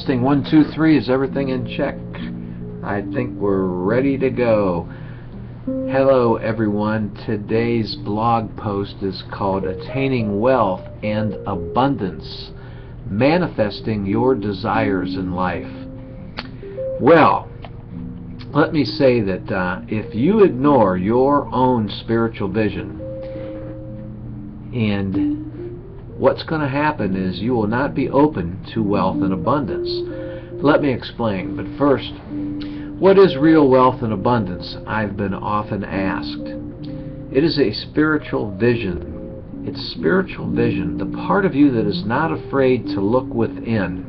Testing 1, 2, 3. Is everything in check? I think we're ready to go. Hello everyone. Today's blog post is called Attaining Wealth and Abundance, Manifesting Your Desires in Life. Well, let me say that if you ignore your own spiritual vision, and what's going to happen is you will not be open to wealth and abundance. Let me explain. But first, what is real wealth and abundance? I've been often asked. It is a spiritual vision. It's spiritual vision, the part of you that is not afraid to look within.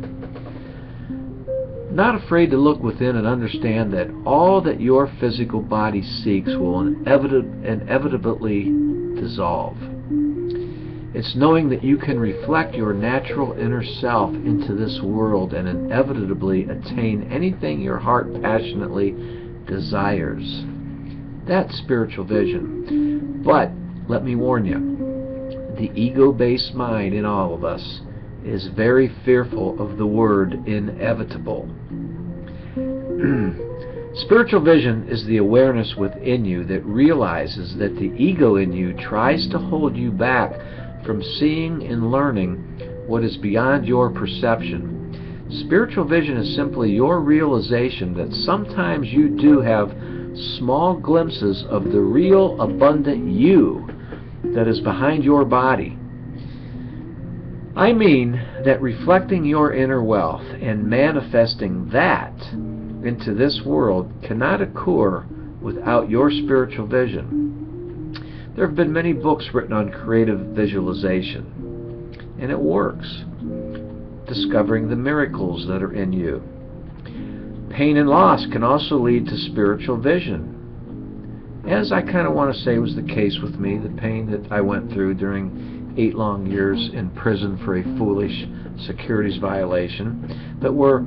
Not afraid to look within and understand that all that your physical body seeks will inevitably dissolve. It's knowing that you can reflect your natural inner self into this world and inevitably attain anything your heart passionately desires. That's spiritual vision. But let me warn you, the ego-based mind in all of us is very fearful of the word inevitable. Spiritual vision is the awareness within you that realizes that the ego in you tries to hold you back from seeing and learning what is beyond your perception. Spiritual vision is simply your realization that sometimes you do have small glimpses of the real abundant you that is behind your body. I mean that reflecting your inner wealth and manifesting that into this world cannot occur without your spiritual vision. There have been many books written on creative visualization, and it works. Discovering the miracles that are in you. Pain and loss can also lead to spiritual vision. As I kind of want to say was the case with me, the pain that I went through during 8 long years in prison for a foolish securities violation, but where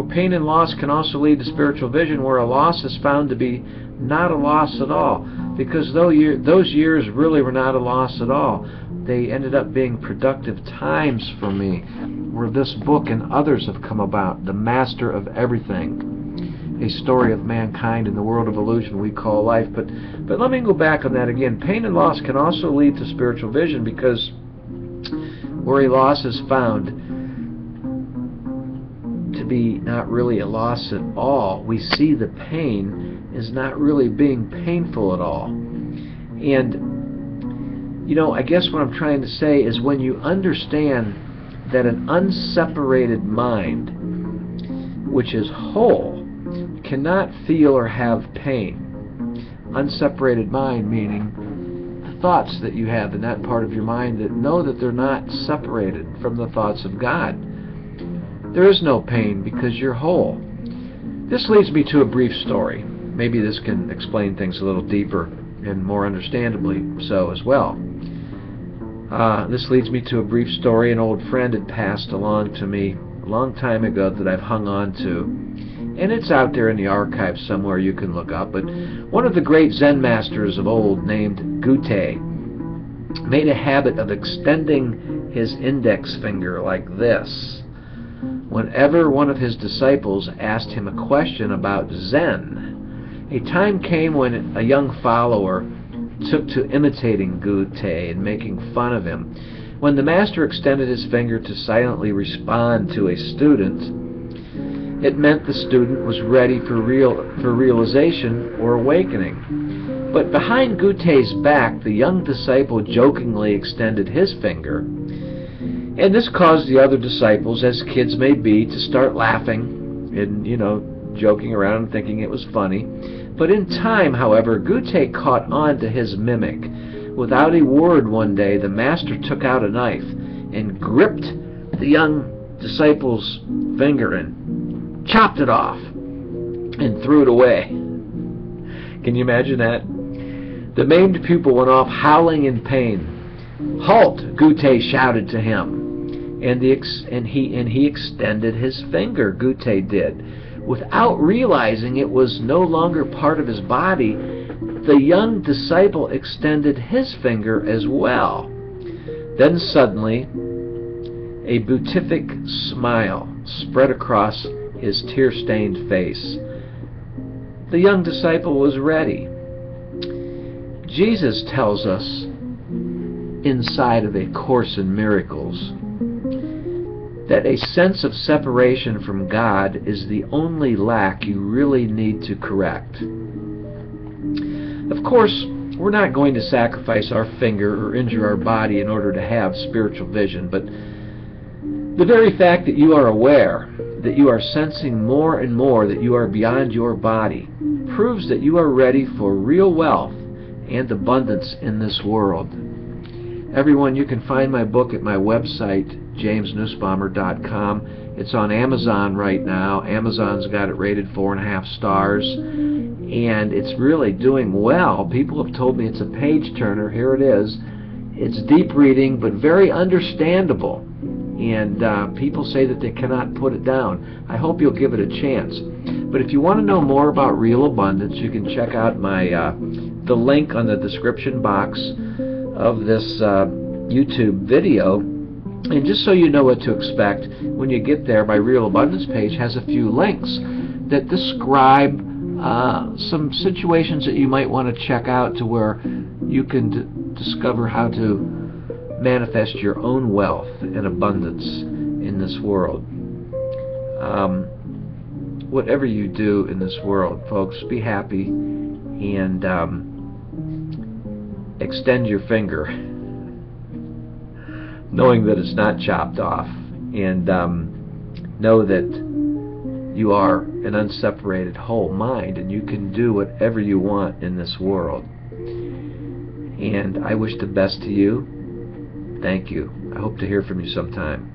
pain and loss can also lead to spiritual vision, where a loss is found to be not a loss at all, because those years really were not a loss at all. They ended up being productive times for me, where this book and others have come about. The Master of Everything, a story of mankind in the world of illusion we call life. But let me go back on that again. Pain and loss can also lead to spiritual vision, because where a loss is found to be not really a loss at all, we see the pain is not really being painful at all. And, you know, I guess what I'm trying to say is when you understand that an unseparated mind, which is whole, cannot feel or have pain. Unseparated mind meaning the thoughts that you have in that part of your mind that know that they're not separated from the thoughts of God. There is no pain because you're whole. This leads me to a brief story. Maybe this can explain things a little deeper and more understandably so as well. This leads me to a brief story. An old friend had passed along to me a long time ago that I've hung on to, and it's out there in the archives somewhere you can look up. But one of the great Zen masters of old, named Gute, made a habit of extending his index finger like this whenever one of his disciples asked him a question about Zen. A time came when a young follower took to imitating Gute and making fun of him. When the master extended his finger to silently respond to a student, it meant the student was ready for realization or awakening. But behind Gute's back, the young disciple jokingly extended his finger, and this caused the other disciples, as kids may be, to start laughing and, joking around and thinking it was funny. But in time, however, Gute caught on to his mimic. Without a word, one day, the master took out a knife and gripped the young disciple's finger and chopped it off and threw it away. Can you imagine that? The maimed pupil went off howling in pain. "Halt!" Gute shouted to him. And he extended his finger, Gute did. Without realizing it was no longer part of his body, the young disciple extended his finger as well. Then suddenly, A beatific smile spread across his tear-stained face. The young disciple was ready. Jesus tells us inside of A Course in Miracles that a sense of separation from God is the only lack you really need to correct. Of course, we're not going to sacrifice our finger or injure our body in order to have spiritual vision, but the very fact that you are aware, that you are sensing more and more that you are beyond your body, proves that you are ready for real wealth and abundance in this world. Everyone, you can find my book at my website, jamesnussbaumer.com. It's on Amazon right now. Amazon's got it rated 4.5 stars, and it's really doing well. People have told me it's a page turner. Here it is. It's deep reading, but very understandable, and people say that they cannot put it down. I hope you'll give it a chance. But if you want to know more about real abundance, you can check out my the link on the description box of this YouTube video. And just so you know what to expect, when you get there, my Real Abundance page has a few links that describe some situations that you might want to check out, to where you can discover how to manifest your own wealth and abundance in this world. Whatever you do in this world, folks, be happy and extend your finger, knowing that it's not chopped off, and know that you are an unseparated whole mind, and you can do whatever you want in this world. And I wish the best to you. Thank you. I hope to hear from you sometime.